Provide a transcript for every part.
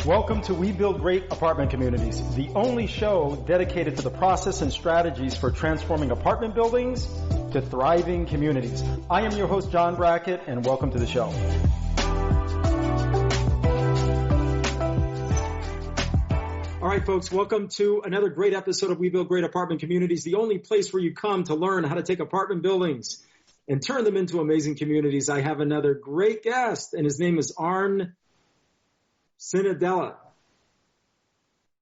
Welcome to We Build Great Apartment Communities, the only show dedicated to the process and strategies for transforming apartment buildings to thriving communities. I am your host, John Brackett, and welcome to the show. All right, folks, welcome to another great episode of We Build Great Apartment Communities, the only place where you come to learn how to take apartment buildings and turn them into amazing communities. I have another great guest, and his name is Arn Cenedella.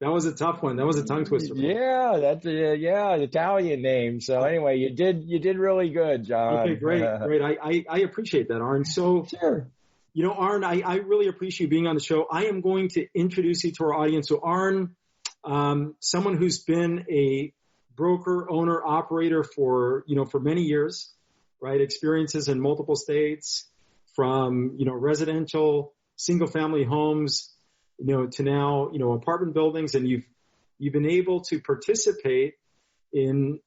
That was a tough one. That was a tongue twister. Yeah, that's an Italian name. So anyway, you did really good, John. Okay, great. I appreciate that, Arn. So, sure. You know, Arn, I really appreciate you being on the show. I am going to introduce you to our audience. So, Arn, someone who's been a broker, owner, operator for many years, right? Experiences in multiple states, from residential, single-family homes, to now, apartment buildings, and you've been able to participate in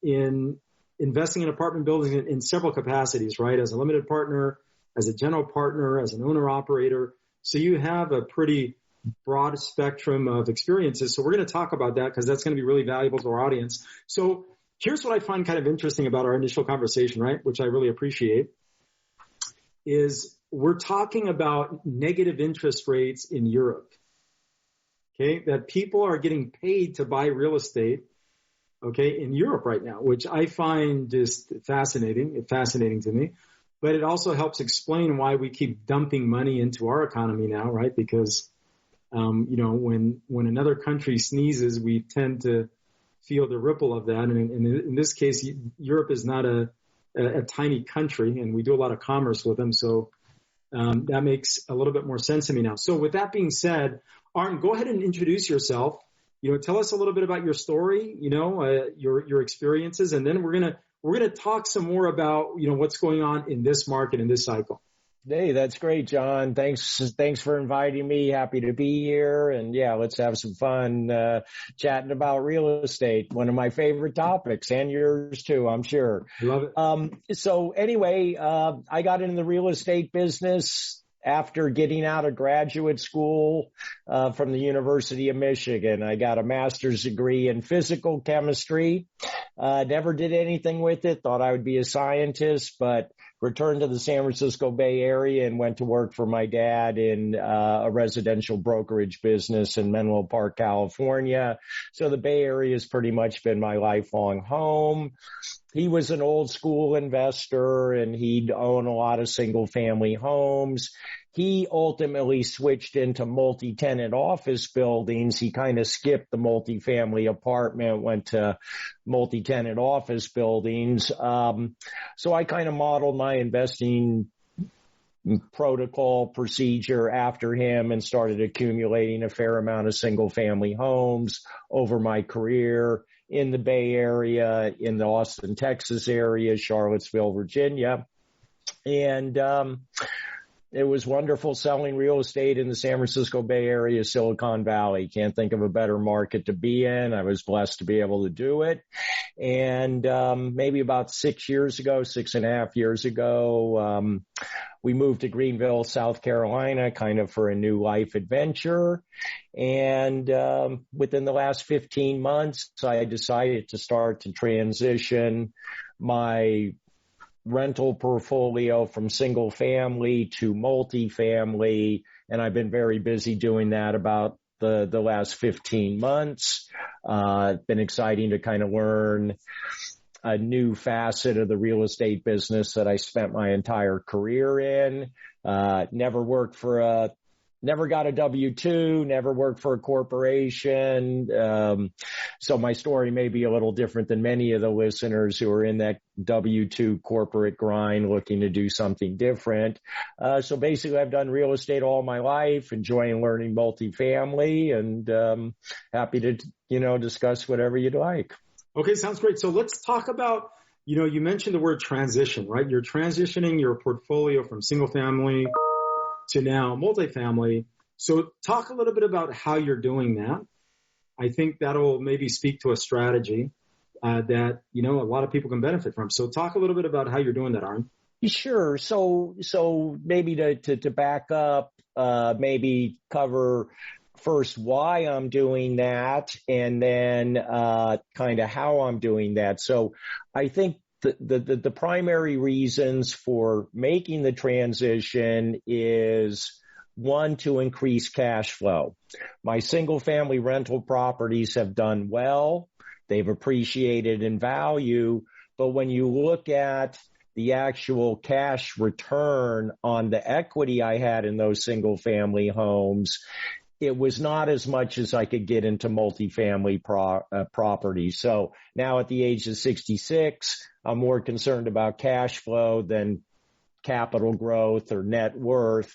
investing in apartment buildings in several capacities, right? As a limited partner, as a general partner, as an owner operator. So you have a pretty broad spectrum of experiences. So we're going to talk about that because that's going to be really valuable to our audience. So here's what I find kind of interesting about our initial conversation, right? Which I really appreciate, is we're talking about negative interest rates in Europe, okay, that people are getting paid to buy real estate, okay, in Europe right now, which I find just fascinating to me. But it also helps explain why we keep dumping money into our economy now, right? Because, when another country sneezes, we tend to feel the ripple of that. And in this case, Europe is not a tiny country, and we do a lot of commerce with them. So that makes a little bit more sense to me now. So with that being said, Arn, go ahead and introduce yourself. Tell us a little bit about your story, your experiences, and then we're gonna talk some more about what's going on in this market, in this cycle. Hey, that's great, John. Thanks for inviting me. Happy to be here. And yeah, let's have some fun chatting about real estate. One of my favorite topics, and yours too, I'm sure. Love it. So anyway, I got into the real estate business after getting out of graduate school from the University of Michigan. I got a master's degree in physical chemistry. Never did anything with it. Thought I would be a scientist, but returned to the San Francisco Bay Area and went to work for my dad in a residential brokerage business in Menlo Park, California. So the Bay Area has pretty much been my lifelong home. He was an old school investor, and he'd own a lot of single family homes. He ultimately switched into multi-tenant office buildings. He kind of skipped the multifamily apartment, went to multi-tenant office buildings. So I kind of modeled my investing protocol procedure after him and started accumulating a fair amount of single family homes over my career in the Bay Area, in the Austin, Texas area, Charlottesville, Virginia. And it was wonderful selling real estate in the San Francisco Bay Area, Silicon Valley. Can't think of a better market to be in. I was blessed to be able to do it. And maybe about 6.5 years ago, we moved to Greenville, South Carolina, kind of for a new life adventure. And within the last 15 months, I decided to start to transition my rental portfolio from single family to multifamily. And I've been very busy doing that about the last 15 months. It's been exciting to kind of learn a new facet of the real estate business that I spent my entire career in. Never got a W-2, never worked for a corporation. So my story may be a little different than many of the listeners who are in that W-2 corporate grind looking to do something different. So basically I've done real estate all my life, enjoying learning multifamily, and happy to, discuss whatever you'd like. Okay, sounds great. So let's talk about, you mentioned the word transition, right? You're transitioning your portfolio from single family to now multifamily. So talk a little bit about how you're doing that. I think that'll maybe speak to a strategy that, a lot of people can benefit from. So talk a little bit about how you're doing that, Arn. Sure. So maybe to back up, maybe cover first why I'm doing that, and then kind of how I'm doing that. So I think the primary reasons for making the transition is, one, to increase cash flow. My single family rental properties have done well. They've appreciated in value. But when you look at the actual cash return on the equity I had in those single family homes, it was not as much as I could get into multifamily properties. So now at the age of 66, I'm more concerned about cash flow than capital growth or net worth.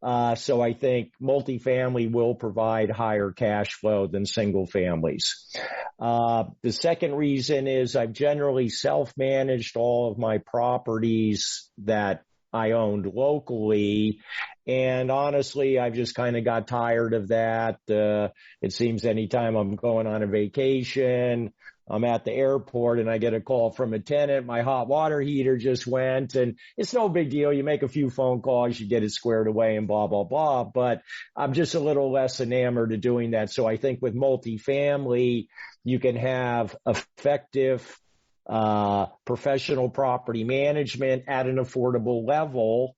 So I think multifamily will provide higher cash flow than single families. The second reason is I've generally self-managed all of my properties that I owned locally. And honestly, I've just kind of got tired of that. It seems anytime I'm going on a vacation, I'm at the airport and I get a call from a tenant, my hot water heater just went, and it's no big deal. You make a few phone calls, you get it squared away and blah, blah, blah. But I'm just a little less enamored of doing that. So I think with multifamily, you can have effective professional property management at an affordable level,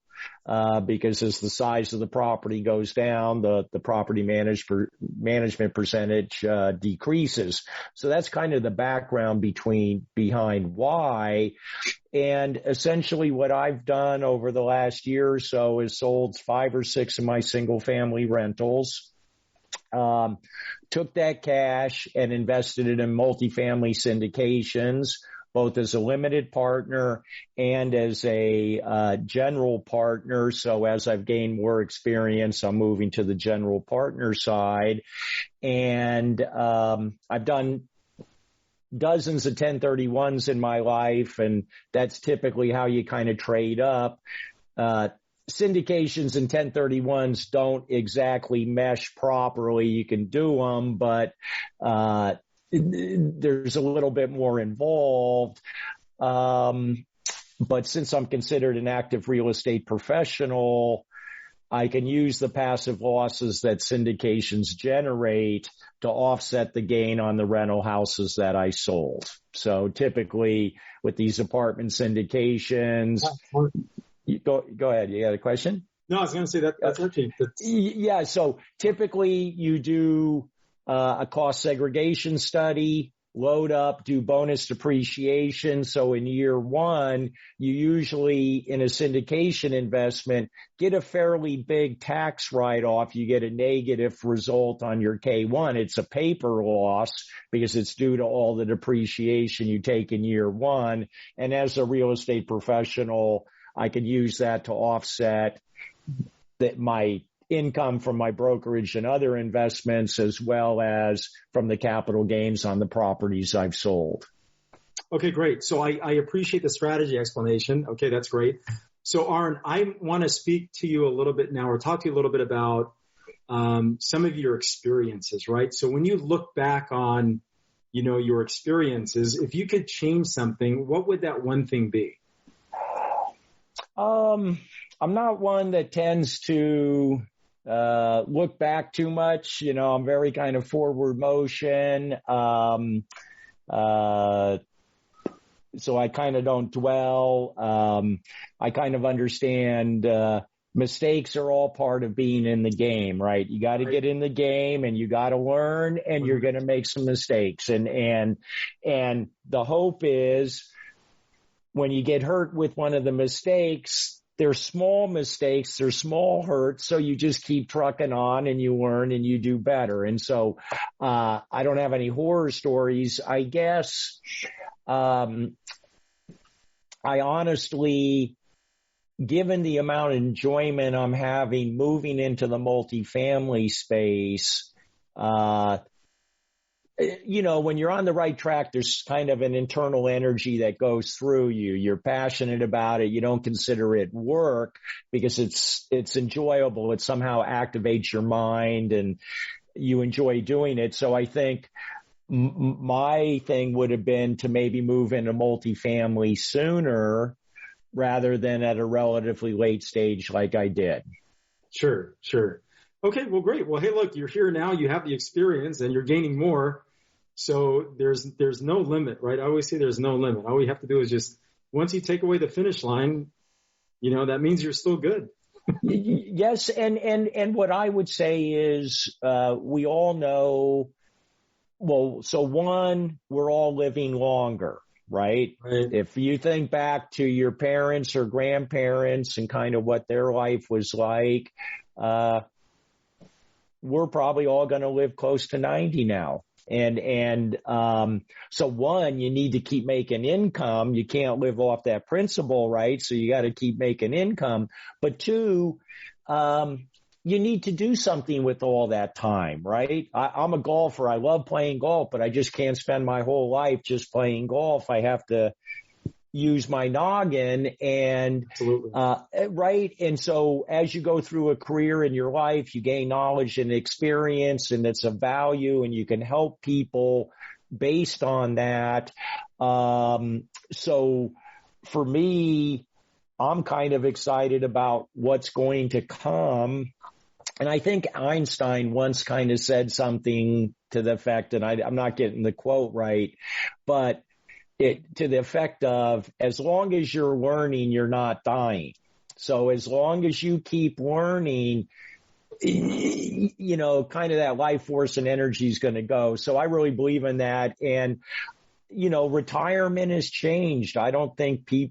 because as the size of the property goes down, the property management percentage decreases. So that's kind of the background behind why. And essentially what I've done over the last year or so is sold 5 or 6 of my single family rentals. Took that cash and invested it in multifamily syndications, both as a limited partner and as a general partner. So as I've gained more experience, I'm moving to the general partner side. And I've done dozens of 1031s in my life, and that's typically how you kind of trade up. Syndications and 1031s don't exactly mesh properly. You can do them, but there's a little bit more involved. But since I'm considered an active real estate professional, I can use the passive losses that syndications generate to offset the gain on the rental houses that I sold. So typically with these apartment syndications, go ahead. You got a question? No, I was going to say that's okay. Yeah. So typically you do a cost segregation study, load up, do bonus depreciation. So in year one, you usually in a syndication investment get a fairly big tax write-off. You get a negative result on your K1. It's a paper loss because it's due to all the depreciation you take in year one. And as a real estate professional, I could use that to offset my income from my brokerage and other investments, as well as from the capital gains on the properties I've sold. Okay, great. So I appreciate the strategy explanation. Okay, that's great. So Arn, I want to speak to you a little bit now, or talk to you a little bit about some of your experiences, right? So when you look back on, your experiences, if you could change something, what would that one thing be? I'm not one that tends to look back too much. I'm very kind of forward motion. So I kind of don't dwell. I kind of understand mistakes are all part of being in the game, right? You got to get in the game and you got to learn, and you're going to make some mistakes. And the hope is when you get hurt with one of the mistakes, they're small mistakes, they're small hurts, so you just keep trucking on and you learn and you do better. And so I don't have any horror stories. I guess I honestly, given the amount of enjoyment I'm having moving into the multifamily space, when you're on the right track, there's kind of an internal energy that goes through you. You're passionate about it. You don't consider it work because it's enjoyable. It somehow activates your mind and you enjoy doing it. So I think my thing would have been to maybe move into multifamily sooner rather than at a relatively late stage like I did. Sure. Okay, well, great. Well, hey, look, you're here now. You have the experience, and you're gaining more. So there's no limit, right? I always say there's no limit. All we have to do is just once you take away the finish line, that means you're still good. Yes, and what I would say is we all know. Well, so one, we're all living longer, right? If you think back to your parents or grandparents and kind of what their life was like, we're probably all going to live close to 90 now. And so one, you need to keep making income. You can't live off that principle, right? So you got to keep making income. But two, you need to do something with all that time, right? I'm a golfer. I love playing golf, but I just can't spend my whole life just playing golf. I have to use my noggin and, right. And so as you go through a career in your life, you gain knowledge and experience, and it's of value, and you can help people based on that. So for me, I'm kind of excited about what's going to come. And I think Einstein once kind of said something to the effect, and I'm not getting the quote right, but to the effect of, as long as you're learning, you're not dying. So as long as you keep learning, kind of that life force and energy is going to go. So I really believe in that. And, retirement has changed. I don't think they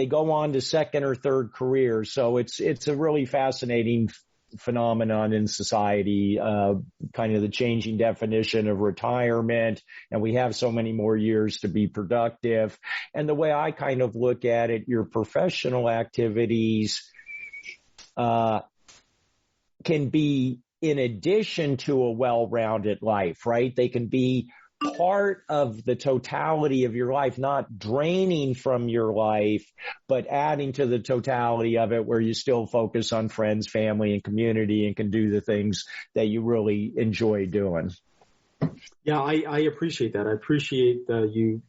go on to second or third careers. So it's a really fascinating phenomenon in society, kind of the changing definition of retirement. And we have so many more years to be productive. And the way I kind of look at it, your professional activities, can be in addition to a well-rounded life, right? They can be part of the totality of your life, not draining from your life, but adding to the totality of it, where you still focus on friends, family, and community, and can do the things that you really enjoy doing. Yeah, I appreciate that. I appreciate you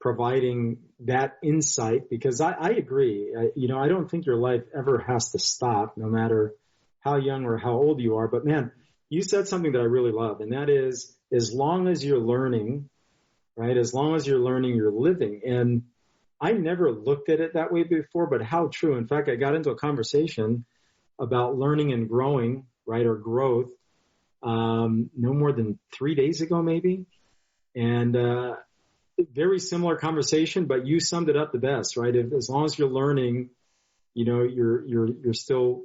providing that insight, because I agree. I don't think your life ever has to stop, no matter how young or how old you are. But man, you said something that I really love, and that is, as long as you're learning, right? As long as you're learning, you're living. And I never looked at it that way before, but how true. In fact, I got into a conversation about learning and growing, right? Or growth, no more than 3 days ago, maybe. And, very similar conversation, but you summed it up the best, right? As long as you're learning, you're still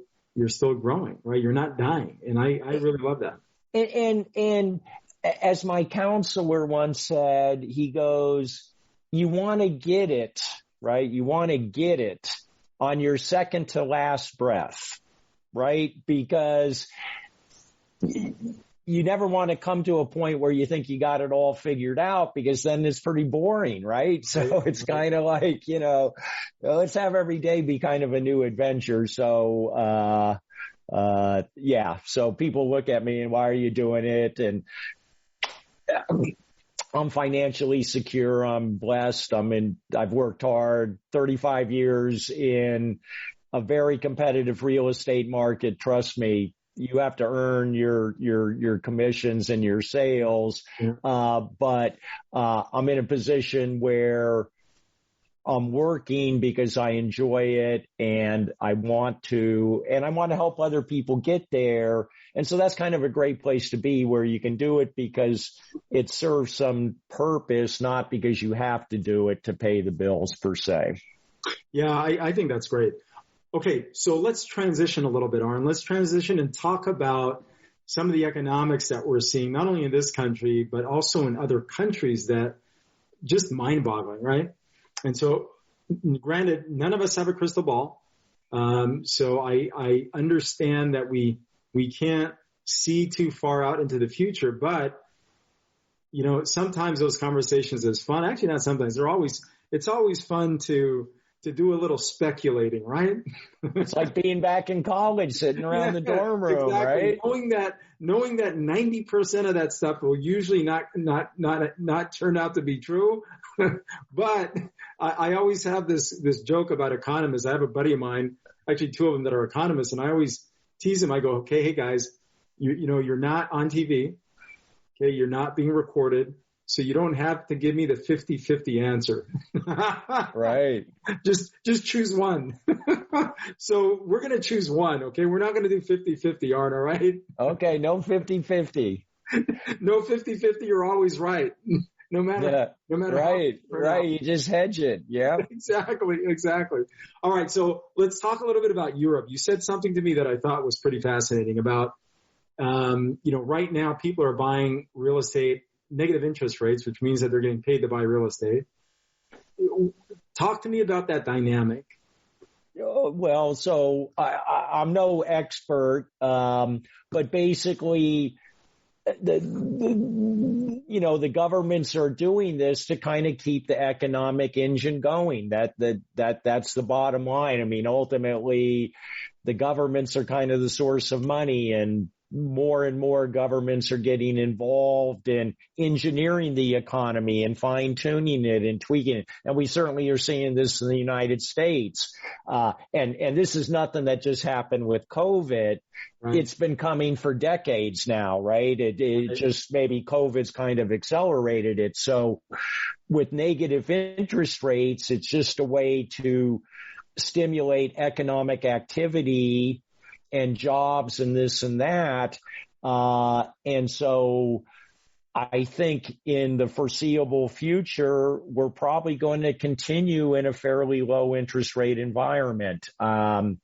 growing, right? You're not dying. And I really love that. And as my counselor once said, he goes, you want to get it, right? You want to get it on your second to last breath, right? Because you never want to come to a point where you think you got it all figured out, because then it's pretty boring, right? So it's kind of like, let's have every day be kind of a new adventure. So, so people look at me and, why are you doing it? And I'm financially secure. I'm blessed. I've worked hard, 35 years in a very competitive real estate market. Trust me, you have to earn your commissions and your sales. But I'm in a position where I'm working because I enjoy it, and I want to help other people get there. And so that's kind of a great place to be, where you can do it because it serves some purpose, not because you have to do it to pay the bills per se. Yeah, I think that's great. Okay, so let's transition a little bit, Arn. Let's transition and talk about some of the economics that we're seeing, not only in this country, but also in other countries, that just mind-boggling, right? And so, granted, none of us have a crystal ball. So I understand that we can't see too far out into the future, but, sometimes those conversations is fun. Actually, not sometimes. It's always fun to do a little speculating, right? It's like being back in college, sitting around the dorm room, exactly. right? Knowing that 90% of that stuff will usually not turn out to be true. But I always have this joke about economists. I have a buddy of mine, actually two of them, that are economists, and I always tease them. I go, okay, hey guys, you're not on TV. Okay. You're not being recorded. So you don't have to give me the 50-50 answer. Right. Just choose one. So we're going to choose one. Okay. We're not going to do 50-50, Arn. All right. Okay. No 50-50. No 50-50. You're always right. No matter right. You just hedge it. Yeah. Exactly. All right. So let's talk a little bit about Europe. You said something to me that I thought was pretty fascinating about, right now people are buying real estate, negative interest rates, which means that they're getting paid to buy real estate. Talk to me about that dynamic. Well, so I'm no expert, but basically the governments are doing this to kind of keep the economic engine going. That's the bottom line. I mean, ultimately the governments are kind of the source of money, and more governments are getting involved in engineering the economy and fine-tuning it and tweaking it. And we certainly are seeing this in the United States. And this is nothing that just happened with COVID. Right. It's been coming for decades now, right? It just maybe COVID's kind of accelerated it. So with negative interest rates, it's just a way to stimulate economic activity and jobs and this and that. And so I think in the foreseeable future, we're probably going to continue in a fairly low interest rate environment. I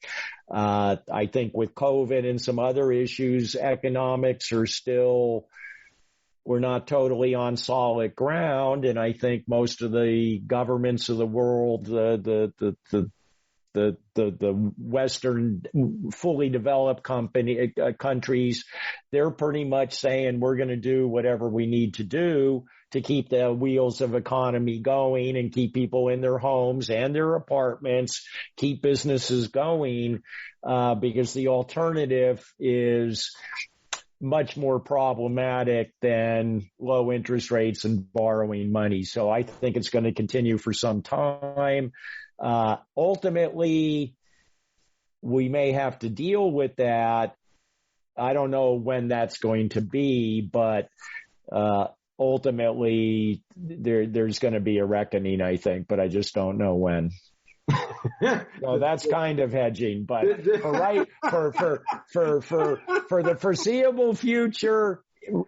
think with COVID and some other issues, economics are still, we're not totally on solid ground. And I think most of the governments of the world, the Western fully developed countries, they're pretty much saying we're going to do whatever we need to do to keep the wheels of economy going and keep people in their homes and their apartments, keep businesses going, because the alternative is much more problematic than low interest rates and borrowing money. So I think it's going to continue for some time. Ultimately, we may have to deal with that. I don't know when that's going to be, but ultimately there's going to be a reckoning, I think, but I just don't know when. So that's kind of hedging, but for the foreseeable future,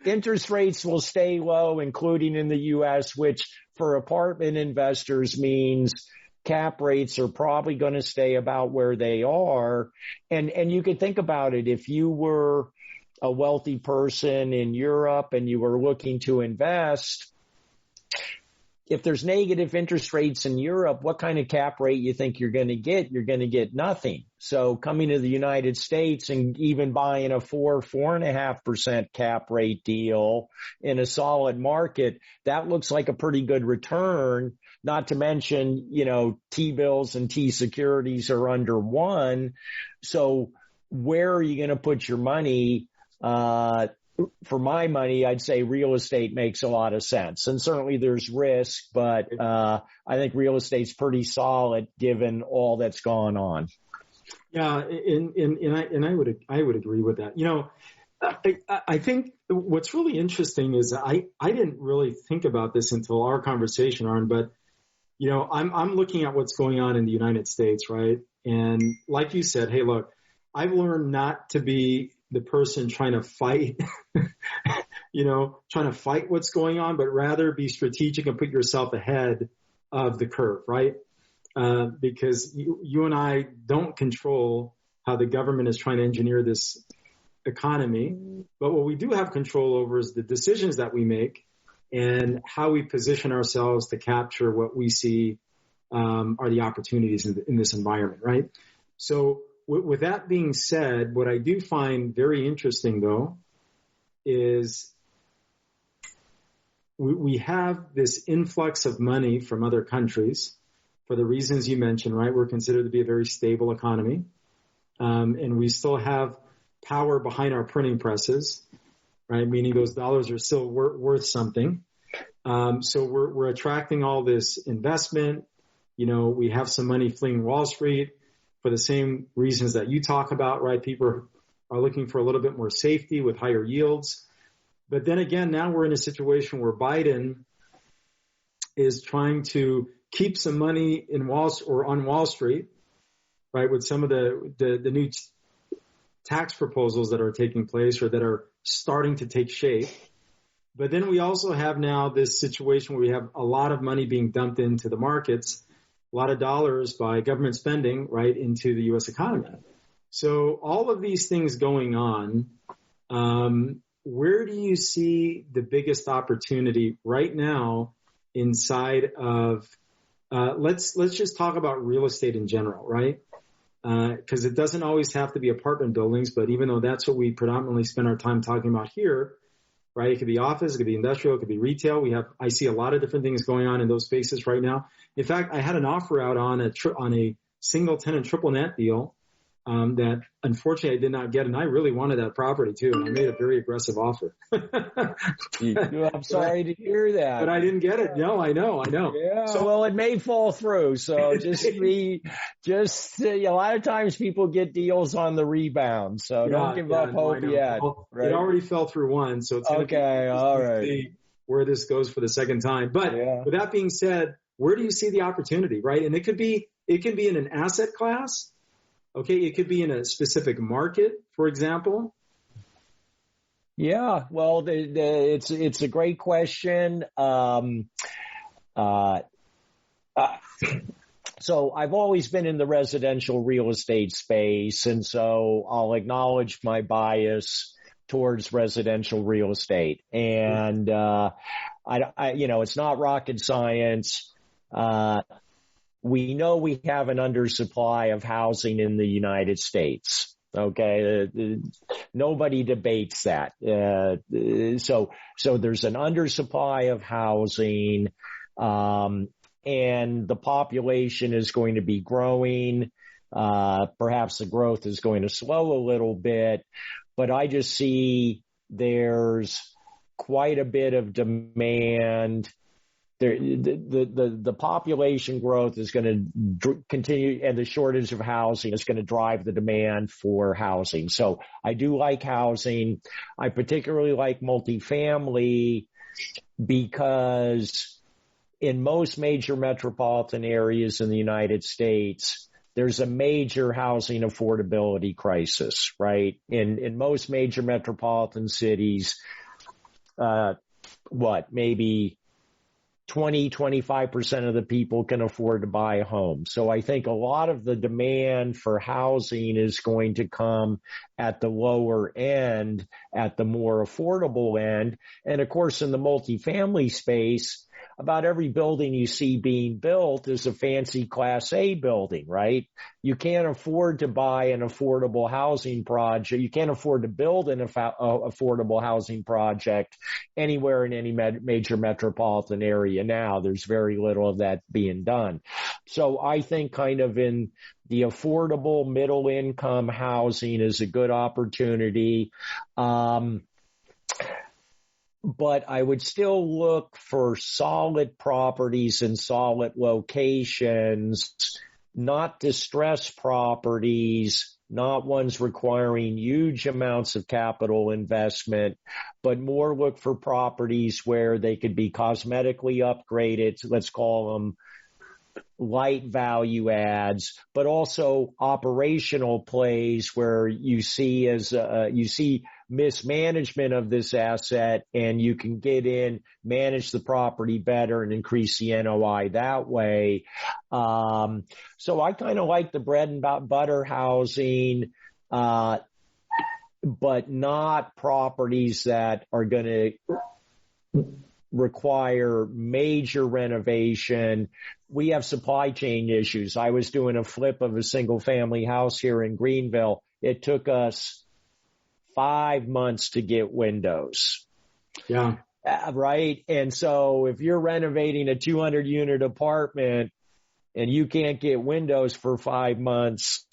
interest rates will stay low, including in the U.S., which for apartment investors means cap rates are probably going to stay about where they are. And you could think about it. If you were a wealthy person in Europe and you were looking to invest, if there's negative interest rates in Europe, what kind of cap rate you think you're going to get? You're going to get nothing. So coming to the United States and even buying a 4.5% cap rate deal in a solid market, that looks like a pretty good return. Not to mention, T-bills and T-securities are under 1. So where are you going to put your money? For my money, I'd say real estate makes a lot of sense. And certainly there's risk, but I think real estate's pretty solid given all that's gone on. Yeah, and I would agree with that. I think what's really interesting is I didn't really think about this until our conversation, Arn, but I'm looking at what's going on in the United States, right? And like you said, hey, look, I've learned not to be the person trying to fight, trying to fight what's going on, but rather be strategic and put yourself ahead of the curve, right? Because you and I don't control how the government is trying to engineer this economy, but what we do have control over is the decisions that we make and how we position ourselves to capture what we see are the opportunities in this environment, right? So with that being said, what I do find very interesting, though, is we have this influx of money from other countries for the reasons you mentioned, right? We're considered to be a very stable economy, and we still have power behind our printing presses, right? Meaning those dollars are still worth something. So we're attracting all this investment. We have some money fleeing Wall Street for the same reasons that you talk about, right? People are looking for a little bit more safety with higher yields. But then again, now we're in a situation where Biden is trying to keep some money in on Wall Street, right, with some of the new tax proposals that are taking place or that are starting to take shape. But then we also have now this situation where we have a lot of money being dumped into the markets, a lot of dollars by government spending, right, into the U.S. economy. So all of these things going on, where do you see the biggest opportunity right now inside of, let's just talk about real estate in general, right? Because it doesn't always have to be apartment buildings, but even though that's what we predominantly spend our time talking about here, right? It could be office, it could be industrial, it could be retail. I see a lot of different things going on in those spaces right now. In fact, I had an offer out on a single tenant triple net deal that unfortunately I did not get, and I really wanted that property too. And I made a very aggressive offer. I'm sorry to hear that, but I didn't get it. No, I know. Yeah. So, well, it may fall through. So a lot of times people get deals on the rebound. So don't give up hope yet. Well, right? It already fell through one, so it's okay. All right. See where this goes for the second time. But with that being said, where do you see the opportunity, right? And it can be in an asset class. Okay, it could be in a specific market, for example. Yeah, well, it's a great question. So I've always been in the residential real estate space, and so I'll acknowledge my bias towards residential real estate. And it's not rocket science. We know we have an undersupply of housing in the United States. Okay. Nobody debates that. So there's an undersupply of housing, and the population is going to be growing. Perhaps the growth is going to slow a little bit, but I just see there's quite a bit of demand. The population growth is going to continue, and the shortage of housing is going to drive the demand for housing. So I do like housing. I particularly like multifamily because in most major metropolitan areas in the United States, there's a major housing affordability crisis, right? In most major metropolitan cities, maybe 25% of the people can afford to buy a home. So I think a lot of the demand for housing is going to come at the lower end, at the more affordable end. And of course, in the multifamily space, about every building you see being built is a fancy Class A building, right? You can't afford to buy an affordable housing project. You can't afford to build an affordable housing project anywhere in any major metropolitan area now. There's very little of that being done. So I think kind of in the affordable middle income housing is a good opportunity. But I would still look for solid properties and solid locations, not distressed properties, not ones requiring huge amounts of capital investment, but more look for properties where they could be cosmetically upgraded. Let's call them light value adds, but also operational plays where you see mismanagement of this asset, and you can get in, manage the property better, and increase the NOI that way. So I kind of like the bread and butter housing, but not properties that are going to require major renovation. We have supply chain issues. I was doing a flip of a single family house here in Greenville. It took us 5 months to get windows. Yeah. Right. And so if you're renovating a 200 unit apartment and you can't get windows for 5 months,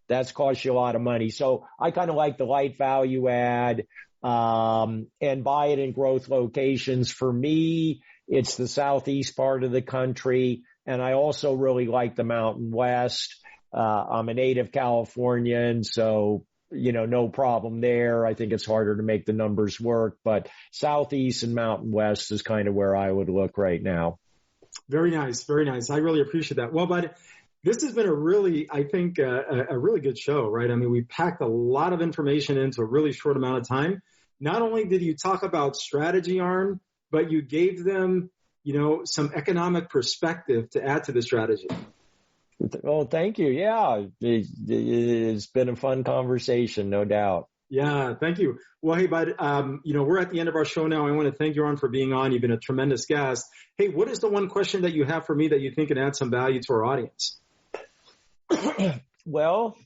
that's cost you a lot of money. So I kind of like the light value add, and buy it in growth locations. For me, it's the southeast part of the country. And I also really like the Mountain West. I'm a native Californian, so no problem there. I think it's harder to make the numbers work, but Southeast and Mountain West is kind of where I would look right now. Very nice. Very nice. I really appreciate that. Well, but this has been a really, I think, a really good show, right? I mean, we packed a lot of information into a really short amount of time. Not only did you talk about strategy, Arn, but you gave them, some economic perspective to add to the strategy. Oh, thank you. Yeah, it's been a fun conversation, no doubt. Yeah, thank you. Well, hey, bud, we're at the end of our show now. I want to thank you, Arn, for being on. You've been a tremendous guest. Hey, what is the one question that you have for me that you think can add some value to our audience? Well,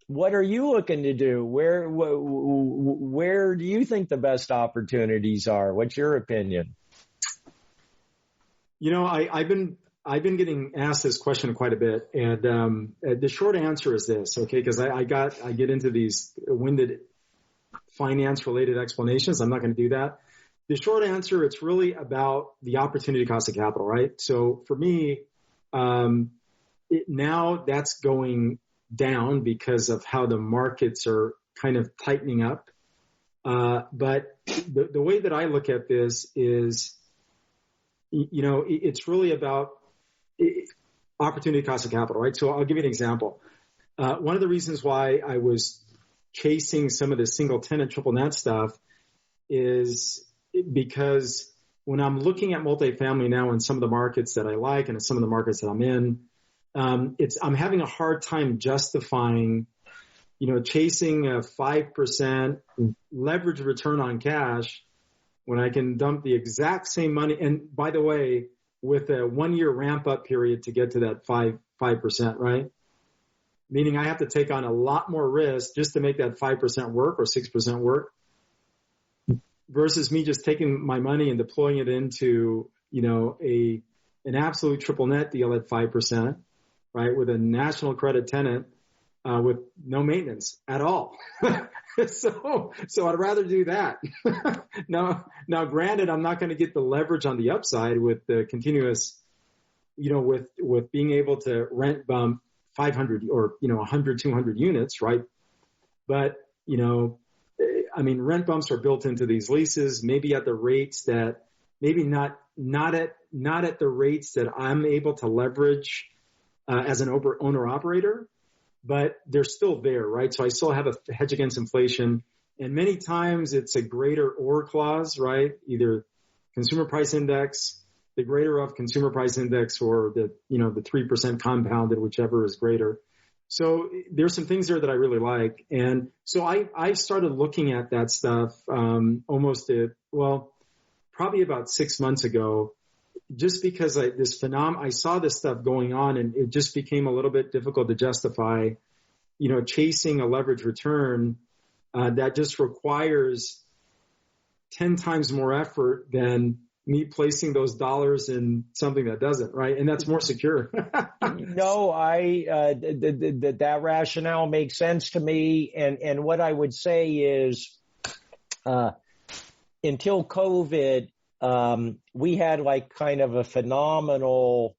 what are you looking to do? Where do you think the best opportunities are? What's your opinion? I've been getting asked this question quite a bit, and the short answer is this, okay? Because I get into these winded finance-related explanations. I'm not going to do that. The short answer, it's really about the opportunity cost of capital, right? So for me, now that's going down because of how the markets are kind of tightening up. But the way that I look at this is, it's really about opportunity cost of capital, right? So I'll give you an example. One of the reasons why I was chasing some of the single tenant triple net stuff is because when I'm looking at multifamily now in some of the markets that I like and in some of the markets that I'm in, I'm having a hard time justifying, chasing a 5% leverage return on cash when I can dump the exact same money. And by the way, with a 1 year ramp up period to get to that 5%, right? Meaning I have to take on a lot more risk just to make that 5% work or 6% work versus me just taking my money and deploying it into, an absolute triple net deal at 5%, right? With a national credit tenant, with no maintenance at all. So I'd rather do that. Now, granted, I'm not going to get the leverage on the upside with the continuous, with being able to rent bump 500 or, 100, 200 units, right? But, rent bumps are built into these leases, maybe at the rates that, maybe not at the rates that I'm able to leverage, as an owner operator, but they're still there, right? So I still have a hedge against inflation. And many times it's a greater or clause, right? Either consumer price index, the greater of consumer price index, or the 3% compounded, whichever is greater. So there's some things there that I really like. And so I started looking at that stuff, probably about 6 months ago, just because I saw this stuff going on, and it just became a little bit difficult to justify, chasing a leverage return that just requires 10 times more effort than me placing those dollars in something that doesn't, right? And that's more secure. No, that rationale makes sense to me. And what I would say is, until COVID, we had like kind of a phenomenal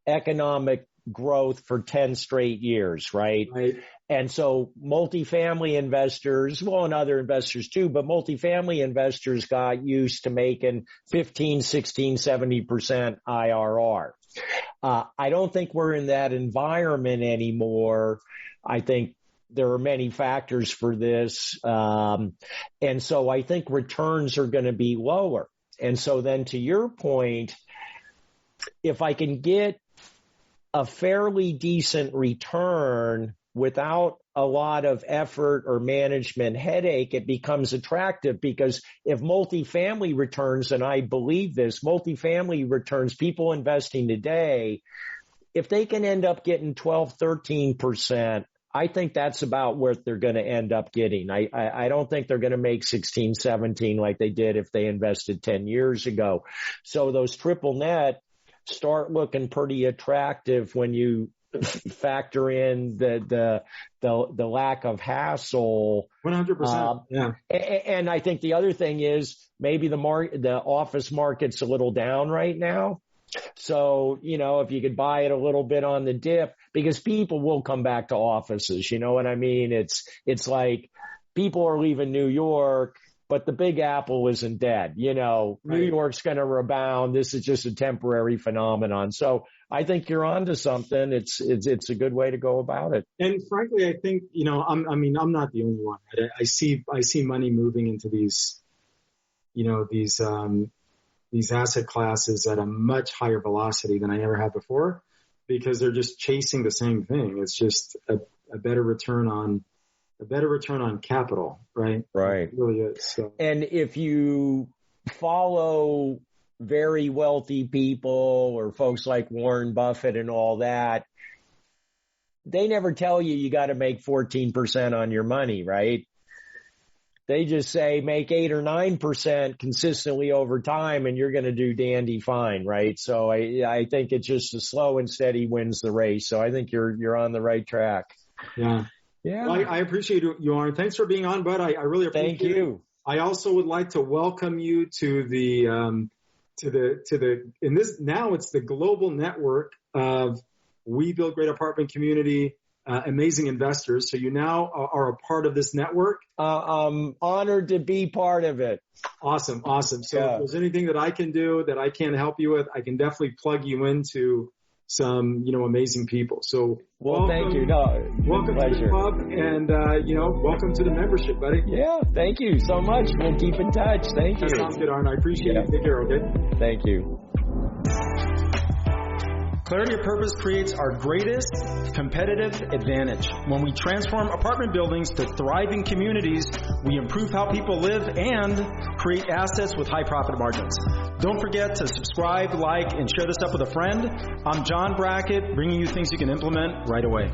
economic growth for 10 straight years, right? Right. And so multifamily investors, and other investors too, but multifamily investors got used to making 15, 16, 70% IRR. I don't think we're in that environment anymore. I think there are many factors for this. And so I think returns are going to be lower. And so then to your point, if I can get a fairly decent return without a lot of effort or management headache, it becomes attractive, because if multifamily returns, and I believe this, multifamily returns, people investing today, if they can end up getting 12, 13%, I think that's about what they're going to end up getting. I don't think they're going to make 16, 17 like they did if they invested 10 years ago. So those triple net start looking pretty attractive when you factor in the lack of hassle. 100%. Yeah. And I think the other thing is maybe the office market's a little down right now. So, if you could buy it a little bit on the dip, because people will come back to offices, you know what I mean? It's like people are leaving New York, but the Big Apple isn't dead. New York's going to rebound. This is just a temporary phenomenon. So I think you're onto something. It's a good way to go about it. And frankly, I think, I'm not the only one. I see money moving into these asset classes at a much higher velocity than I ever had before, because they're just chasing the same thing. It's just a better return on capital, right? Right. It really is. So. And if you follow very wealthy people or folks like Warren Buffett and all that, they never tell you got to make 14% on your money, right? They just say make 8 or 9% consistently over time and you're going to do dandy fine, right? So I think it's just a slow and steady wins the race. So I think you're on the right track. Yeah. Yeah. Well, I appreciate you, Arn. Thanks for being on, bud. I really appreciate it. Thank you. I also would like to welcome you to now it's the global network of We Build Great Apartment Community, amazing investors. So you now are a part of this network. I'm honored to be part of it. Awesome. So if there's anything that I can do that I can help you with, I can definitely plug you into some, amazing people. So thank you. No, welcome to the club and, welcome to the membership, buddy. Yeah. Thank you so much. We'll keep in touch. Thank you. That sounds good, Arn. I appreciate it. Take care. Okay. Thank you. Clarity of purpose creates our greatest competitive advantage. When we transform apartment buildings to thriving communities, we improve how people live and create assets with high profit margins. Don't forget to subscribe, like, and share this up with a friend. I'm John Brackett, bringing you things you can implement right away.